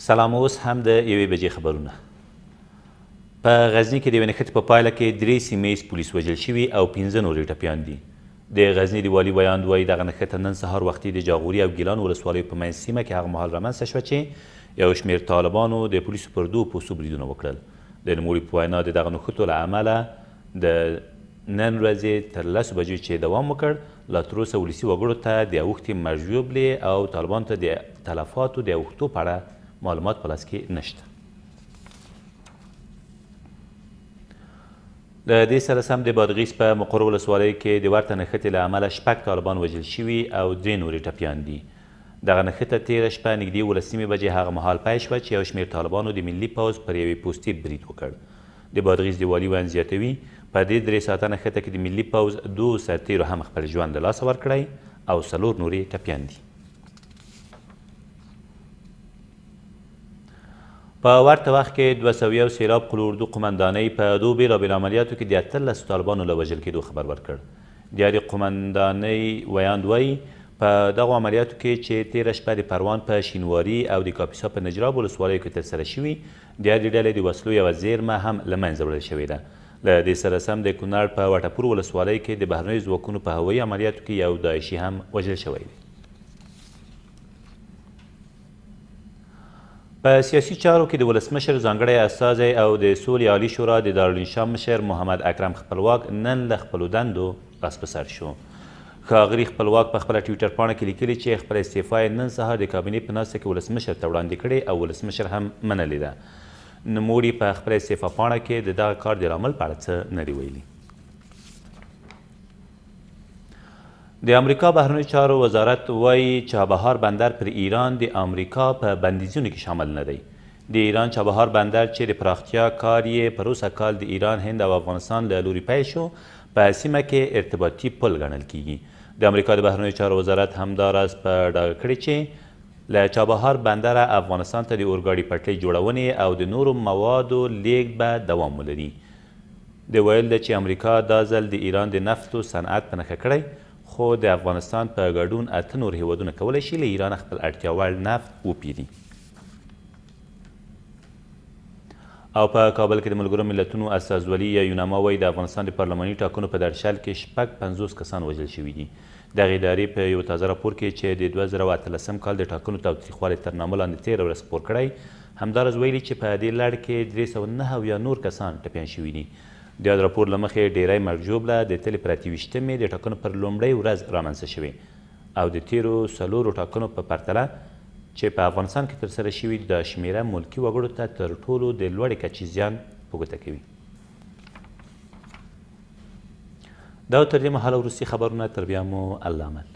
سلام، اوس هم د یوې بجې خبرونه. په غزني کې د یوې نښتې په پایله کې 3 سیمه ییز پولیس وژل شوي او 15 نور یې ټپیان دي. د غزني د والي ویاند وایي دغه نښته نن سهار وختي د جاغوري او ګیلان ولسوالیو په منځ سیمه کې هغه مهال رامنځته شوه چې یو شمېر طالبانو د پولیسو پر 2 پوستو بریدونه وکړل. د نوموړي په وینا د دغه نښتو له امله د نن ورځې تر 10 بجو چې دوام وکړ، لا تر اوسه ولسي وګړو ته د اوښتې مژوبلې او طالبانو ته د تلفاتو د اوښتو په اړه معلومات په لاس کې نشته. له دې سره سم د بادغیس په مقر ولسوالۍ کې د ورته نښتې له امله 6 طالبان وژل شوي او 3 نور یې ټپیان دي. دغه نښته تېره شپه نږدې 11 بجې هغه مهال پیل شوه چې یو شمېر طالبانو د ملي پوځ پر یوې پوستې برید وکړ. د بادغیس د والي ویاند زیاتوي په دې 3 ساعته نښته کې د ملي پوځ 2 سرتیرو هم خپل ژوند له لاسه ورکړی او 4 نور یې ټپیان دي. په ورته وخت کې 201 سیلاب قل اردو قمندانۍ په 2 بېلابېلو عملیاتو کې د 18 طالبانو له وژل کېدو خبر ورکړ. د یادې قمندانۍ ویاند وایي په دغو عملیاتو کې چې تېره شپه د پروان په شینواري او د کاپیسا په نجراب ولسوالیو کې ترسره شوي، د یادې ډلې د وسلو یوه زیرمه هم له منځه وړل شوې ده. له دې سره سم د کونړ په وټپور ولسوالۍ کې د بهرنیو ځواکونو په هوایي عملیاتو کې یو داعشي هم وژل شوی دی. په سیاسي چارو کې د ولسمشر ځانګړی استازی او د سولې عالي شورا د دارالانشا مشر محمد اکرم خپلواک نن له خپلو دندو راس په سر شو. ښاغلي خپلواک په خپله ټویټر پاڼه کې لیکلي چې خپله استعفا یې نن سهار د کابینې په ناسته کې ولسمشر ته وړاندې کړې او ولسمشر هم منلې ده. نوموړي په خپله استعفا پاڼه کې د دغه کار د لامل په اړه څه نه دي ویلي. د امریکا بهرنیو چارو وزارت وایي چابهار بندر پر ایران د امریکا په بندیزونو کې شامل نه دی. د ایران چابهار بندر چې د پراختیا کار یې پر اوسه کال د ایران، هند او افغانستان له لوري پیل شو، په سیمه کې ارتباطي پل ګڼل کیږي. د امریکا د بهرنیو چارو وزارت همداراز په ډاګه کړې چې له چابهار بندره افغانستان ته د اورګاډي پټلۍ جوړونې او د نورو موادو لیږد به دوام ولري. د ویل ده چې امریکا دا ځل د ایران د نفتو صنعت په نښه کړی، خو د افغانستان په ګډون 8 نور هیوادونه کولی شي له ایران خپل اړتیا وړ نفت وپیري. او په کابل کې د ملګرو ملتونو استازولي یا یوناما وایي د افغانستان د پارلماني ټاکنو په درشل کې 50 کسان وژل شوي دي. دغې ادارې په یو تازه راپور کې چې د 2018 کال د ټاکنو تاوتریخوالي تر نامه لاندې 13 ورځ خپور کړی، همداراز ویلي چې په دې لړ کې 309 نور کسان ټپیان شوي دي. د یاد راپور له مخې ډیری مرجوبله د تلې پر 28مې د ټاکنو پر لومړۍ ورځ رامنځته شوې او د تیرو 4 ټاکنو په پرتله چې په افغانستان کې ترسره شوي دا شمیره ملکي وګړو ته تر ټولو د لوړې کچې زیان په ګوته کوي. دا تر دې مهاله وروستي خبرونه، تر بیا مو الله امل.